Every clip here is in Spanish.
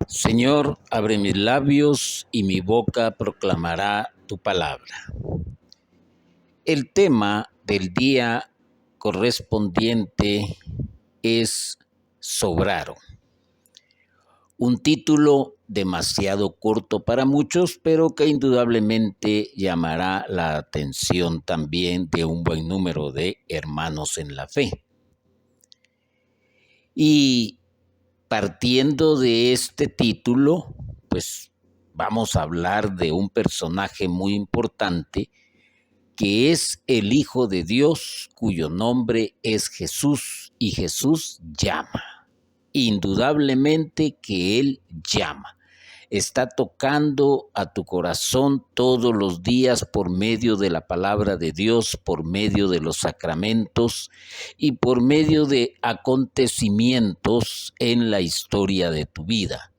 Señor, abre mis labios y mi boca proclamará tu palabra. El tema del día correspondiente es Sobraron. Un título demasiado corto para muchos, pero que indudablemente llamará la atención también de un buen número de hermanos en la fe. Y partiendo de este título, pues vamos a hablar de un personaje muy importante que es el Hijo de Dios, cuyo nombre es Jesús, y Jesús llama. Indudablemente que Él llama. Está tocando a tu corazón todos los días por medio de la palabra de Dios, por medio de los sacramentos y por medio de acontecimientos en la historia de tu vida.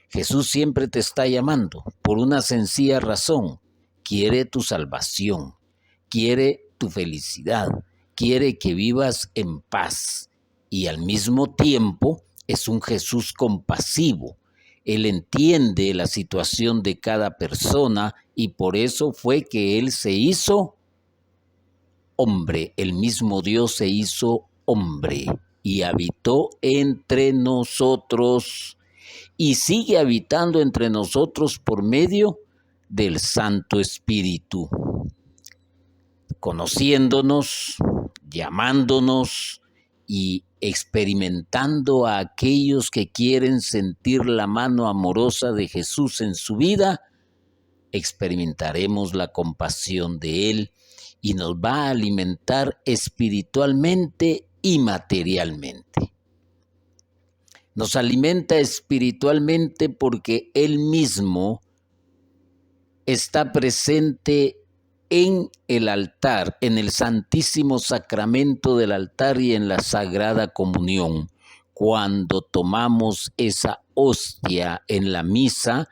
Jesús siempre te está llamando por una sencilla razón. Quiere tu salvación, quiere tu felicidad, quiere que vivas en paz y al mismo tiempo es un Jesús compasivo. Él entiende la situación de cada persona y por eso fue que Él se hizo hombre. El mismo Dios se hizo hombre y habitó entre nosotros y sigue habitando entre nosotros por medio del Santo Espíritu, conociéndonos, llamándonos y experimentando a aquellos que quieren sentir la mano amorosa de Jesús en su vida. Experimentaremos la compasión de Él y nos va a alimentar espiritualmente y materialmente. Nos alimenta espiritualmente porque Él mismo está presente en el altar, en el santísimo sacramento del altar y en la Sagrada Comunión. Cuando tomamos esa hostia en la misa,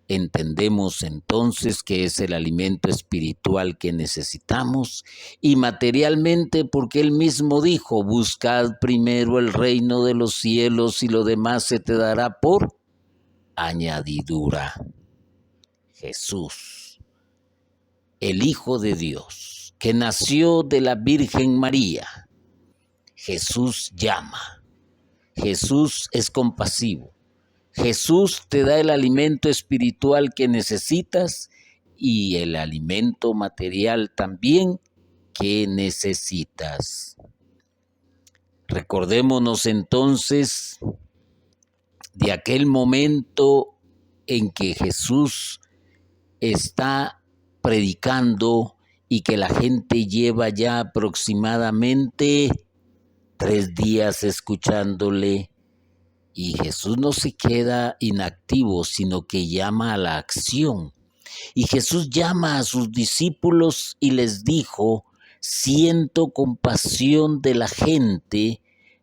entendemos entonces que es el alimento espiritual que necesitamos y materialmente porque Él mismo dijo, buscad primero el reino de los cielos y lo demás se te dará por añadidura. Jesús, el Hijo de Dios, que nació de la Virgen María. Jesús llama. Jesús es compasivo. Jesús te da el alimento espiritual que necesitas y el alimento material también que necesitas. Recordémonos entonces de aquel momento en que Jesús está predicando y que la gente lleva ya aproximadamente 3 días escuchándole. Y Jesús no se queda inactivo, sino que llama a la acción. Y Jesús llama a sus discípulos y les dijo, siento compasión de la gente,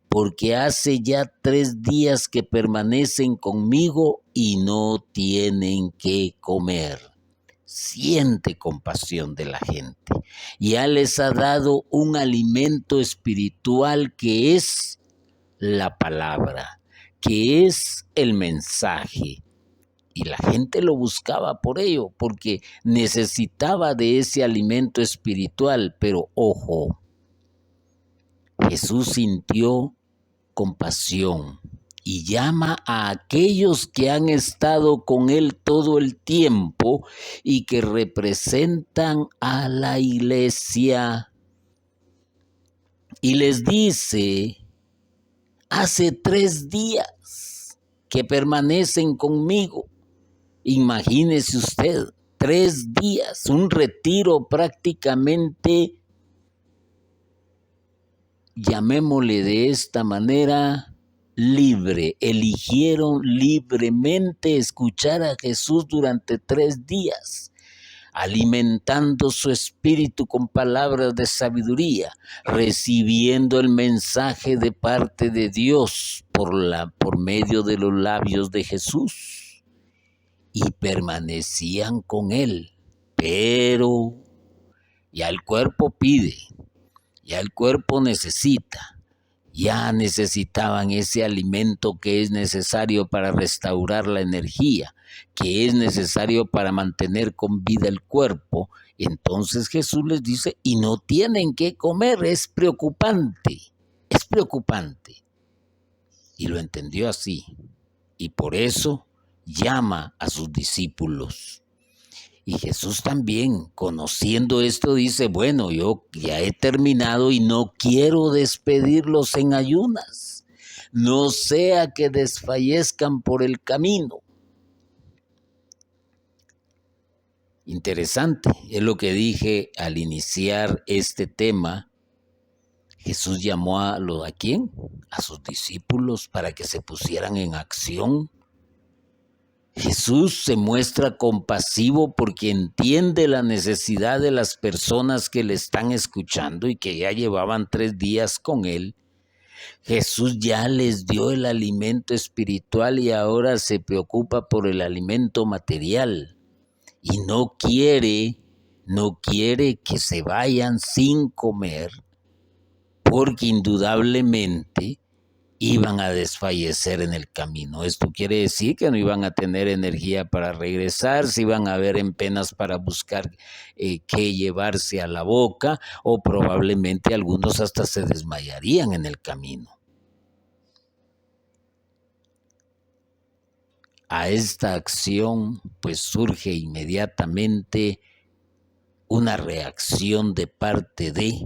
porque hace ya 3 días que permanecen conmigo y no tienen que comer. Siente compasión de la gente. Ya les ha dado un alimento espiritual que es la palabra, que es el mensaje. Y la gente lo buscaba por ello, porque necesitaba de ese alimento espiritual. Pero ojo, Jesús sintió compasión y llama a aquellos que han estado con Él todo el tiempo y que representan a la iglesia. Y les dice, hace 3 días que permanecen conmigo. Imagínese usted, 3 días, un retiro prácticamente, llamémosle de esta manera, libre. Eligieron libremente escuchar a Jesús durante 3 días, alimentando su espíritu con palabras de sabiduría, recibiendo el mensaje de parte de Dios por medio de los labios de Jesús, y permanecían con Él. Pero ya el cuerpo pide, ya el cuerpo necesita, Ya necesitaban ese alimento que es necesario para restaurar la energía, que es necesario para mantener con vida el cuerpo. Entonces Jesús les dice, y no tienen que comer, es preocupante, es preocupante. Y lo entendió así, y por eso llama a sus discípulos. Y Jesús también, conociendo esto, dice, bueno, yo ya he terminado y no quiero despedirlos en ayunas, no sea que desfallezcan por el camino. Interesante, es lo que dije al iniciar este tema. Jesús llamó ¿a quién? A sus discípulos para que se pusieran en acción. Jesús se muestra compasivo porque entiende la necesidad de las personas que le están escuchando y que ya llevaban 3 días con él. Jesús ya les dio el alimento espiritual y ahora se preocupa por el alimento material. Y no quiere que se vayan sin comer, porque indudablemente iban a desfallecer en el camino. Esto quiere decir que no iban a tener energía para regresar, se iban a ver en penas para buscar qué llevarse a la boca, o probablemente algunos hasta se desmayarían en el camino. A esta acción pues surge inmediatamente una reacción de parte de,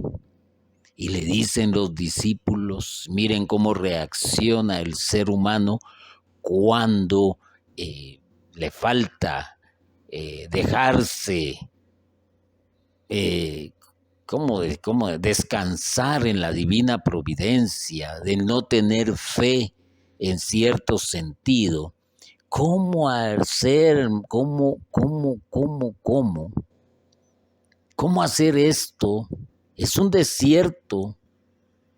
y le dicen los discípulos, miren cómo reacciona el ser humano cuando le falta dejarse descansar en la divina providencia, de no tener fe en cierto sentido. ¿Cómo hacer, cómo hacer esto? Es un desierto.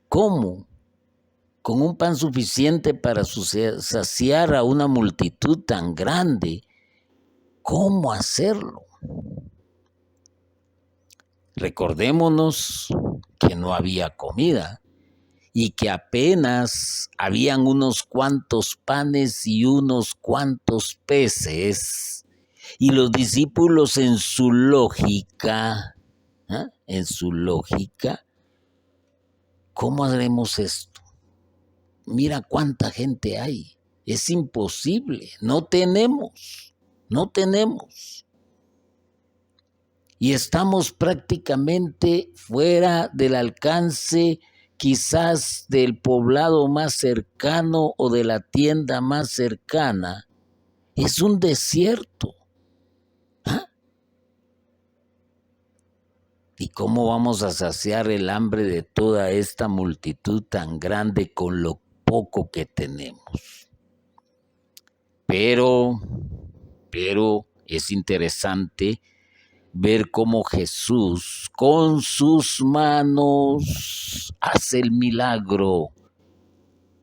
¿Cómo? Con un pan suficiente para saciar a una multitud tan grande. ¿Cómo hacerlo? Recordémonos que no había comida y que apenas habían unos cuantos panes y unos cuantos peces, y los discípulos en su lógica, ¿cómo haremos esto? Mira cuánta gente hay, es imposible, no tenemos. Y estamos prácticamente fuera del alcance quizás del poblado más cercano o de la tienda más cercana. Es un desierto. ¿Y cómo vamos a saciar el hambre de toda esta multitud tan grande con lo poco que tenemos? Pero es interesante ver cómo Jesús con sus manos hace el milagro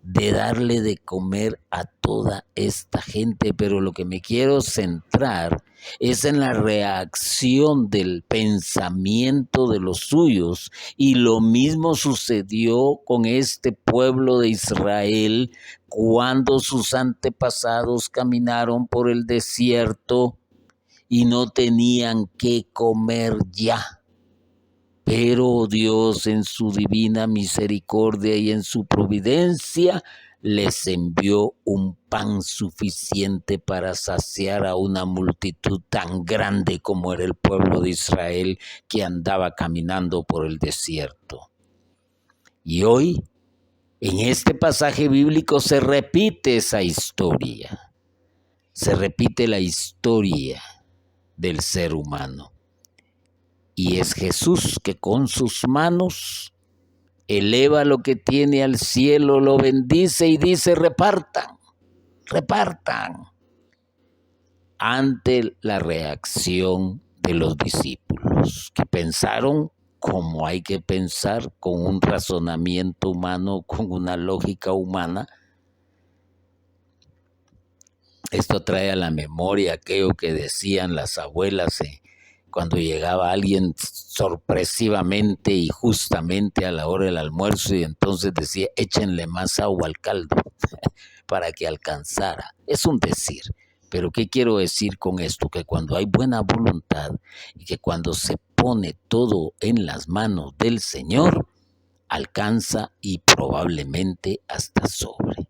de darle de comer a toda esta gente. Pero lo que me quiero centrar es en la reacción del pensamiento de los suyos, y lo mismo sucedió con este pueblo de Israel cuando sus antepasados caminaron por el desierto y no tenían qué comer ya. Pero Dios en su divina misericordia y en su providencia les envió un pan suficiente para saciar a una multitud tan grande como era el pueblo de Israel que andaba caminando por el desierto. Y hoy, en este pasaje bíblico, se repite esa historia. Se repite la historia del ser humano. Y es Jesús que con sus manos eleva lo que tiene al cielo, lo bendice y dice: repartan, ante la reacción de los discípulos, que pensaron como hay que pensar, con un razonamiento humano, con una lógica humana. Esto trae a la memoria aquello que decían las abuelas cuando llegaba alguien sorpresivamente y justamente a la hora del almuerzo y entonces decía, échenle más agua al caldo para que alcanzara. Es un decir. Pero ¿qué quiero decir con esto? Que cuando hay buena voluntad y que cuando se pone todo en las manos del Señor, alcanza y probablemente hasta sobre.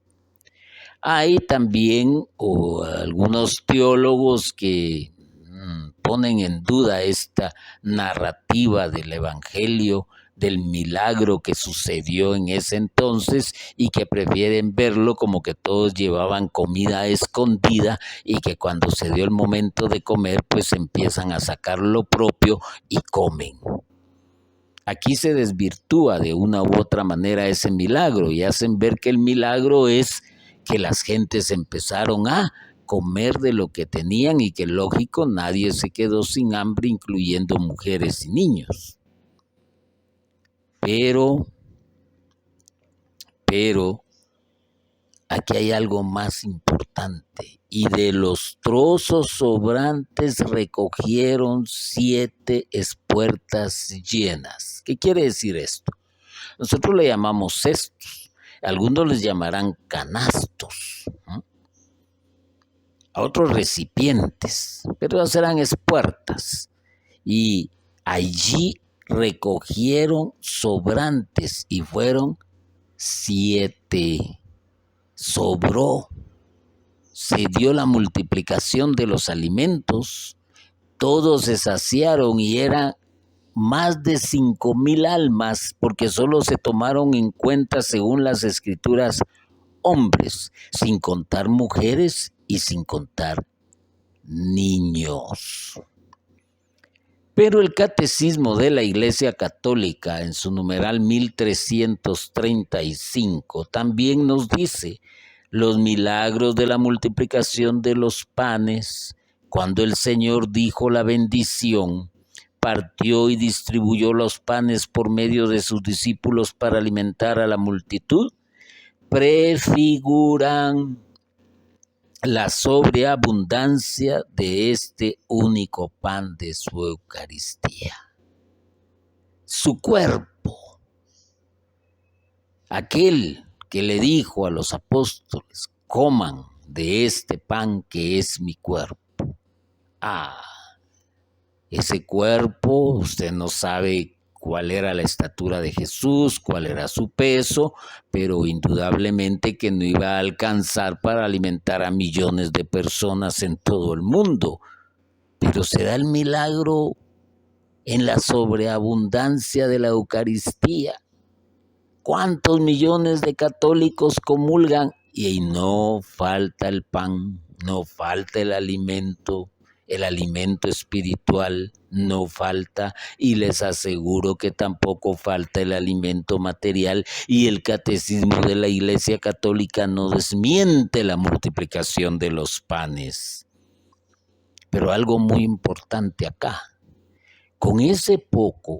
Hay también algunos teólogos que ponen en duda esta narrativa del Evangelio, del milagro que sucedió en ese entonces y que prefieren verlo como que todos llevaban comida escondida y que cuando se dio el momento de comer pues empiezan a sacar lo propio y comen. Aquí se desvirtúa de una u otra manera ese milagro y hacen ver que el milagro es que las gentes empezaron a comer de lo que tenían y que lógico nadie se quedó sin hambre, incluyendo mujeres y niños. Pero aquí hay algo más importante. Y de los trozos sobrantes recogieron 7 espuertas llenas. ¿Qué quiere decir esto? Nosotros le llamamos cestos. Algunos les llamarán canastos. A otros recipientes. Pero serán espuertas. Y allí recogieron sobrantes y fueron 7. Sobró, se dio la multiplicación de los alimentos, todos se saciaron y eran más de 5,000 almas, porque solo se tomaron en cuenta, según las escrituras, hombres, sin contar mujeres y sin contar niños. Pero el Catecismo de la Iglesia Católica, en su numeral 1335, también nos dice los milagros de la multiplicación de los panes, cuando el Señor dijo la bendición, partió y distribuyó los panes por medio de sus discípulos para alimentar a la multitud, prefiguran la sobreabundancia de este único pan de su Eucaristía. Su cuerpo, aquel que le dijo a los apóstoles, coman de este pan que es mi cuerpo. Ese cuerpo, usted no sabe cuál era la estatura de Jesús, cuál era su peso, pero indudablemente que no iba a alcanzar para alimentar a millones de personas en todo el mundo. Pero se da el milagro en la sobreabundancia de la Eucaristía. ¿Cuántos millones de católicos comulgan? Y no falta el pan, no falta el alimento espiritual no falta, y les aseguro que tampoco falta el alimento material, y el Catecismo de la Iglesia Católica no desmiente la multiplicación de los panes. Pero algo muy importante acá, con ese poco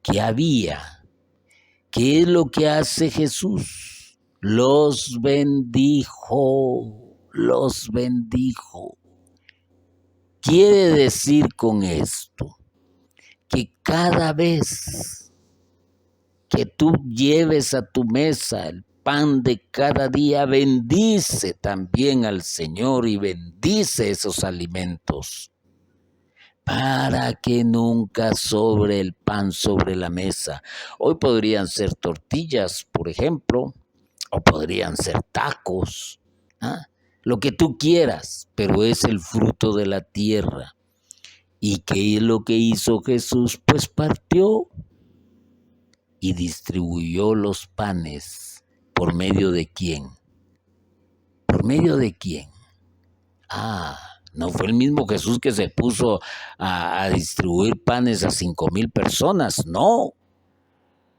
que había, ¿qué es lo que hace Jesús? Los bendijo, los bendijo. Quiere decir con esto que cada vez que tú lleves a tu mesa el pan de cada día, bendice también al Señor y bendice esos alimentos para que nunca sobre el pan sobre la mesa. Hoy podrían ser tortillas, por ejemplo, o podrían ser tacos, lo que tú quieras, pero es el fruto de la tierra. ¿Y qué es lo que hizo Jesús? Pues partió y distribuyó los panes. ¿Por medio de quién? ¿Por medio de quién? No fue el mismo Jesús que se puso a distribuir panes a 5,000 personas, no.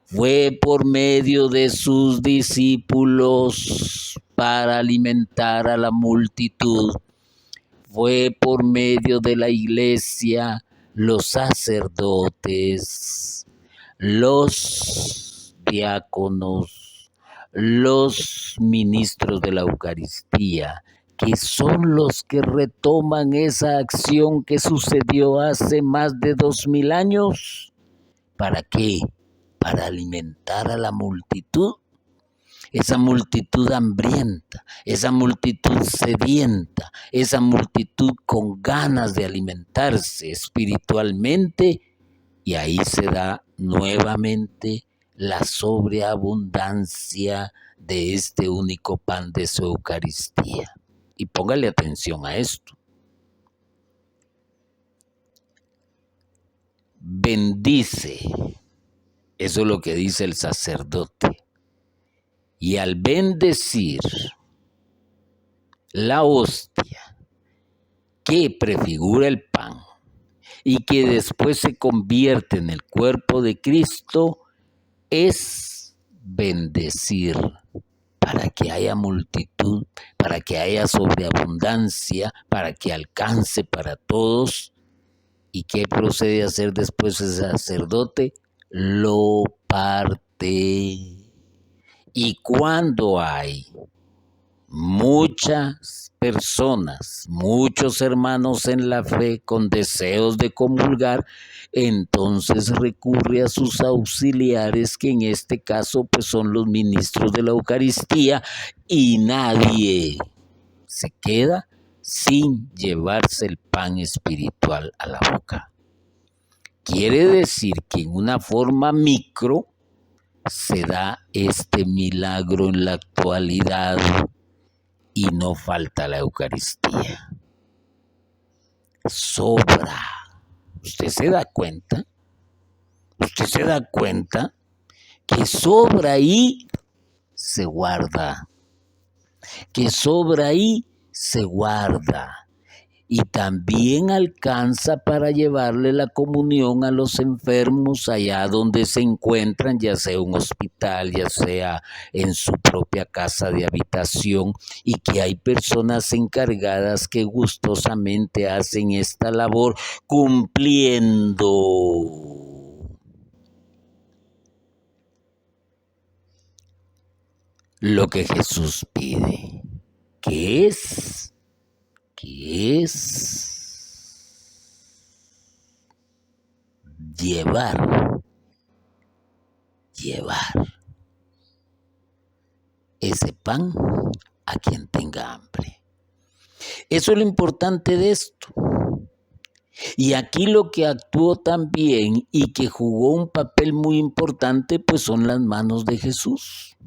Fue por medio de sus discípulos para alimentar a la multitud. Fue por medio de la iglesia, los sacerdotes, los diáconos, los ministros de la Eucaristía, que son los que retoman esa acción que sucedió hace más de 2000 años. ¿Para qué? Para alimentar a la multitud. Esa multitud hambrienta, esa multitud sedienta, esa multitud con ganas de alimentarse espiritualmente, y ahí se da nuevamente la sobreabundancia de este único pan de su Eucaristía. Y póngale atención a esto. Bendice, eso es lo que dice el sacerdote. Y al bendecir la hostia que prefigura el pan y que después se convierte en el cuerpo de Cristo, es bendecir para que haya multitud, para que haya sobreabundancia, para que alcance para todos. ¿Y qué procede a hacer después el sacerdote? Lo parte. Y cuando hay muchas personas, muchos hermanos en la fe con deseos de comulgar, entonces recurre a sus auxiliares, que en este caso pues son los ministros de la Eucaristía, y nadie se queda sin llevarse el pan espiritual a la boca. Quiere decir que en una forma micro se da este milagro en la actualidad y no falta la Eucaristía. Sobra. ¿Usted se da cuenta? ¿Usted se da cuenta que sobra y se guarda? Que sobra y se guarda. Y también alcanza para llevarle la comunión a los enfermos allá donde se encuentran, ya sea un hospital, ya sea en su propia casa de habitación, y que hay personas encargadas que gustosamente hacen esta labor cumpliendo lo que Jesús pide, que es llevar ese pan a quien tenga hambre. Eso es lo importante de esto. Y aquí lo que actuó también y que jugó un papel muy importante, pues son las manos de Jesús.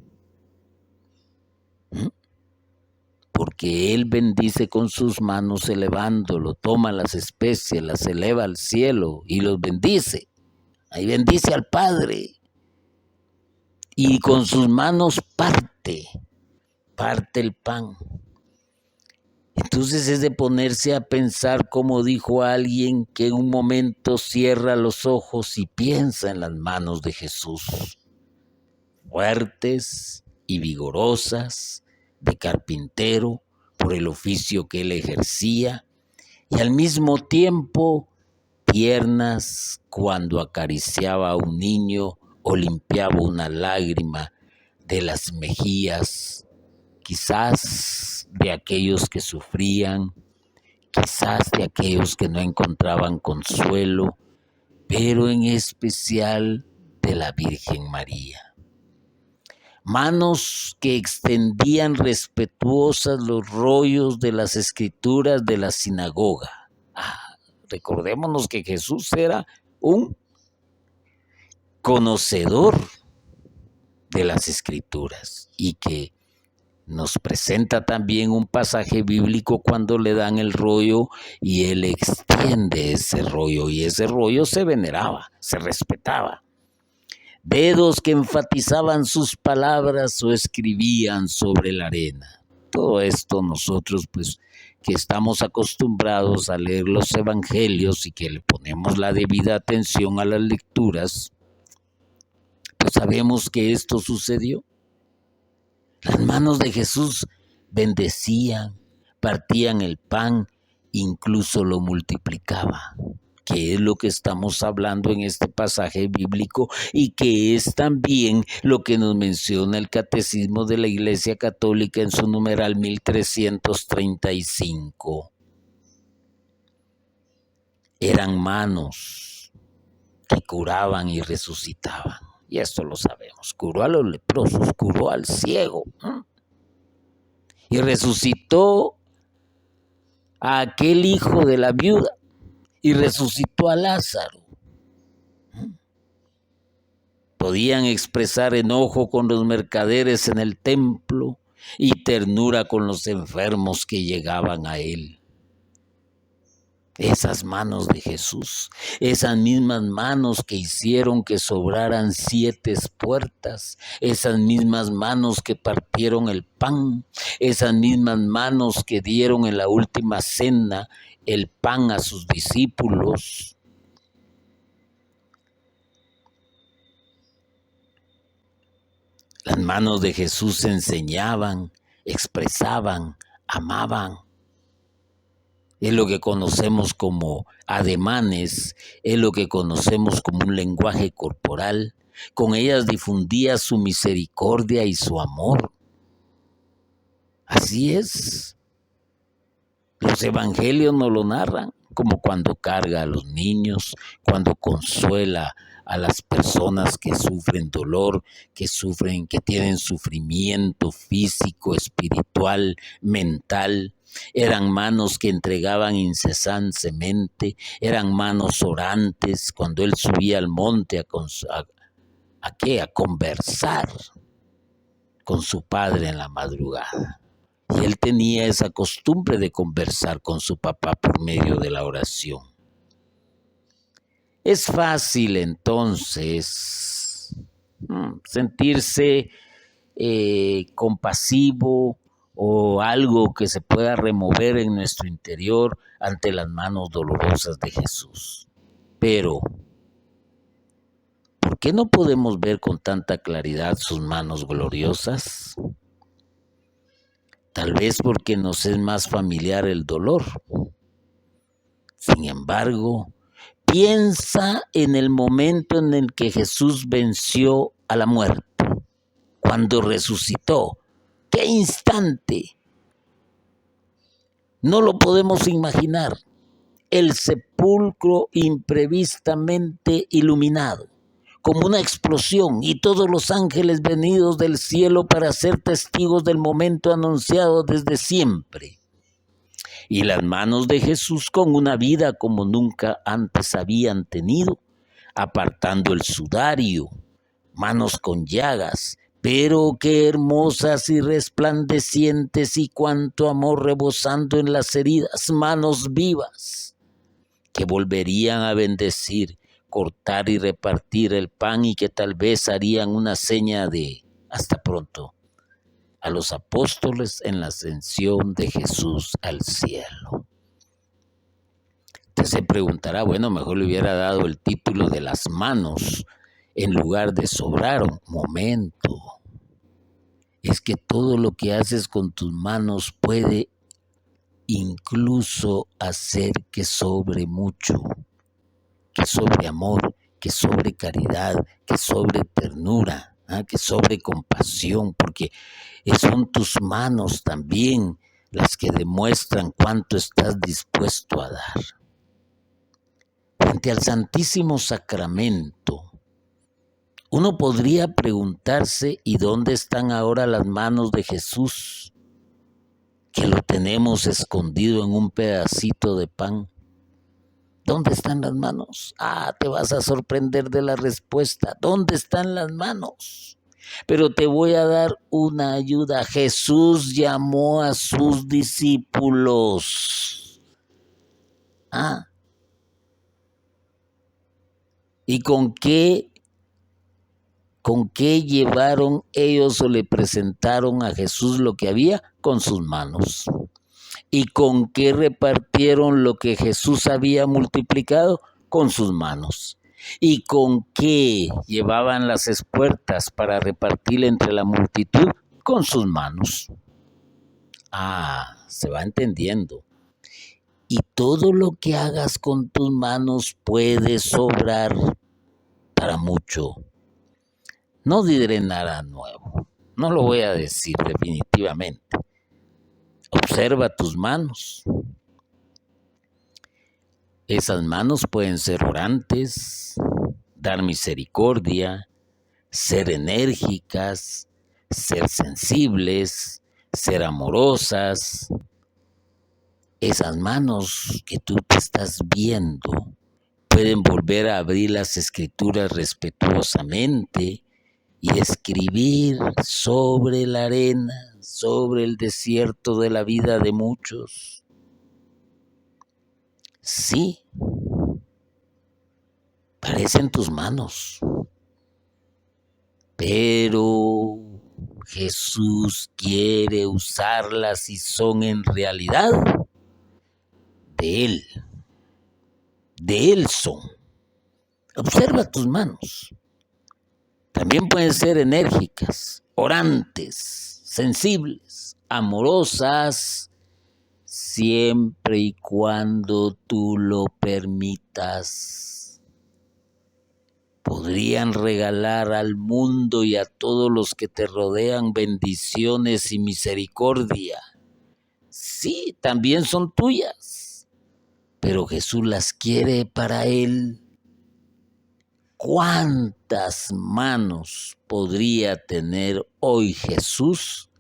Porque Él bendice con sus manos elevándolo, toma las especies, las eleva al cielo y los bendice. Ahí bendice al Padre. Y con sus manos parte el pan. Entonces es de ponerse a pensar, como dijo alguien, que en un momento cierra los ojos y piensa en las manos de Jesús, fuertes y vigorosas, de carpintero, por el oficio que él ejercía, y al mismo tiempo tiernas cuando acariciaba a un niño o limpiaba una lágrima de las mejillas, quizás de aquellos que sufrían, quizás de aquellos que no encontraban consuelo, pero en especial de la Virgen María. Manos que extendían respetuosas los rollos de las escrituras de la sinagoga. Recordémonos que Jesús era un conocedor de las escrituras y que nos presenta también un pasaje bíblico cuando le dan el rollo y él extiende ese rollo, y ese rollo se veneraba, se respetaba. Dedos que enfatizaban sus palabras o escribían sobre la arena. Todo esto nosotros, pues, que estamos acostumbrados a leer los evangelios y que le ponemos la debida atención a las lecturas, pues sabemos que esto sucedió. Las manos de Jesús bendecían, partían el pan, incluso lo multiplicaba. que es lo que estamos hablando en este pasaje bíblico y que es también lo que nos menciona el Catecismo de la Iglesia Católica en su numeral 1335. Eran manos que curaban y resucitaban. Y esto lo sabemos. Curó a los leprosos, curó al ciego. Y resucitó a aquel hijo de la viuda. Y resucitó a Lázaro. Podían expresar enojo con los mercaderes en el templo y ternura con los enfermos que llegaban a él. Esas manos de Jesús, esas mismas manos que hicieron que sobraran 7 puertas, esas mismas manos que partieron el pan, esas mismas manos que dieron en la última cena el pan a sus discípulos. Las manos de Jesús enseñaban, expresaban, amaban. Es lo que conocemos como ademanes, es lo que conocemos como un lenguaje corporal. Con ellas difundía su misericordia y su amor. Así es. Los evangelios nos lo narran, como cuando carga a los niños, cuando consuela a las personas que sufren dolor, que tienen sufrimiento físico, espiritual, mental. Eran manos que entregaban incesantemente, eran manos orantes cuando él subía al monte a conversar con su padre en la madrugada. Y él tenía esa costumbre de conversar con su papá por medio de la oración. Es fácil entonces sentirse compasivo o algo que se pueda remover en nuestro interior ante las manos dolorosas de Jesús. Pero, ¿por qué no podemos ver con tanta claridad sus manos gloriosas? Tal vez porque nos es más familiar el dolor. Sin embargo, piensa en el momento en el que Jesús venció a la muerte, cuando resucitó. ¡Qué instante! No lo podemos imaginar. El sepulcro imprevistamente iluminado, como una explosión, y todos los ángeles venidos del cielo para ser testigos del momento anunciado desde siempre. Y las manos de Jesús con una vida como nunca antes habían tenido, apartando el sudario, manos con llagas, pero qué hermosas y resplandecientes, y cuánto amor rebosando en las heridas, manos vivas, que volverían a bendecir, cortar y repartir el pan, y que tal vez harían una seña de hasta pronto a los apóstoles en la ascensión de Jesús al cielo. Usted se preguntará, bueno, mejor le hubiera dado el título de las manos en lugar de sobraron. Momento. Es que todo lo que haces con tus manos puede incluso hacer que sobre mucho, que sobre amor, que sobre caridad, que sobre ternura, que sobre compasión, porque son tus manos también las que demuestran cuánto estás dispuesto a dar. Frente al Santísimo Sacramento, uno podría preguntarse, ¿y dónde están ahora las manos de Jesús? Que lo tenemos escondido en un pedacito de pan. ¿Dónde están las manos? Te vas a sorprender de la respuesta. ¿Dónde están las manos? Pero te voy a dar una ayuda. Jesús llamó a sus discípulos. ¿Y con qué llevaron ellos o le presentaron a Jesús lo que había? Con sus manos. ¿Y con qué repartieron lo que Jesús había multiplicado? Con sus manos. ¿Y con qué llevaban las espuertas para repartir entre la multitud? Con sus manos. Se va entendiendo. y todo lo que hagas con tus manos puede sobrar para mucho. No diré nada nuevo, no lo voy a decir definitivamente. Observa tus manos. Esas manos pueden ser orantes, dar misericordia, ser enérgicas, ser sensibles, ser amorosas. Esas manos que tú te estás viendo pueden volver a abrir las escrituras respetuosamente y escribir sobre la arena, sobre el desierto de la vida de muchos. Sí, parecen tus manos, pero Jesús quiere usarlas y son en realidad de Él. De Él son. Observa tus manos. También pueden ser enérgicas, orantes, sensibles, amorosas, siempre y cuando tú lo permitas. Podrían regalar al mundo y a todos los que te rodean bendiciones y misericordia. Sí, también son tuyas, pero Jesús las quiere para Él. ¿Cuántas manos podría tener hoy Jesús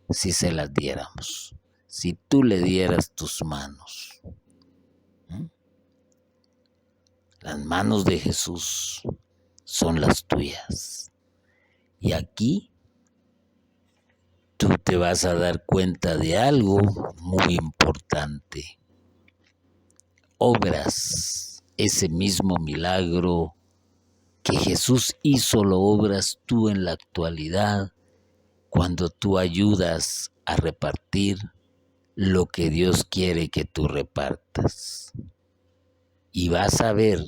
si se las diéramos? Si tú le dieras tus manos. Las manos de Jesús son las tuyas. Y aquí tú te vas a dar cuenta de algo muy importante. Obras ese mismo milagro que Jesús hizo, lo obras tú en la actualidad cuando tú ayudas a repartir lo que Dios quiere que tú repartas. Y vas a ver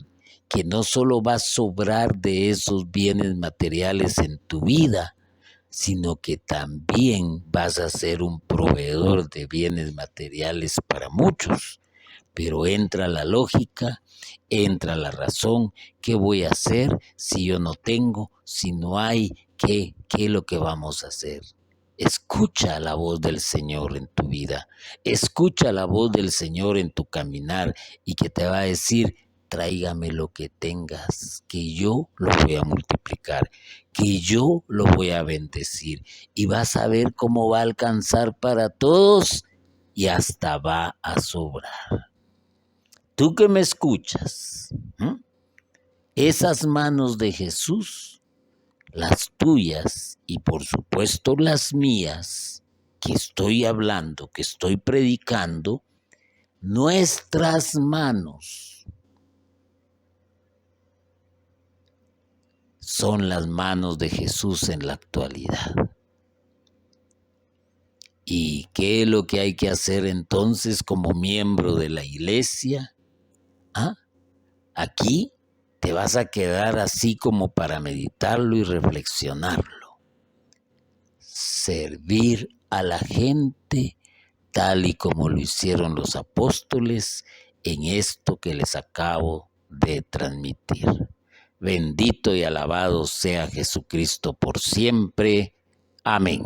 que no solo va a sobrar de esos bienes materiales en tu vida, sino que también vas a ser un proveedor de bienes materiales para muchos. Pero entra la lógica, entra la razón. ¿Qué voy a hacer si yo no tengo, si no hay? ¿Qué es lo que vamos a hacer? Escucha la voz del Señor en tu vida. Escucha la voz del Señor en tu caminar y que te va a decir: tráigame lo que tengas, que yo lo voy a multiplicar, que yo lo voy a bendecir. Y vas a ver cómo va a alcanzar para todos y hasta va a sobrar. Tú que me escuchas, esas manos de Jesús, las tuyas y por supuesto las mías, que estoy hablando, que estoy predicando, nuestras manos son las manos de Jesús en la actualidad. ¿Y qué es lo que hay que hacer entonces como miembro de la iglesia? Aquí te vas a quedar así como para meditarlo y reflexionarlo. Servir a la gente tal y como lo hicieron los apóstoles en esto que les acabo de transmitir. Bendito y alabado sea Jesucristo por siempre. Amén.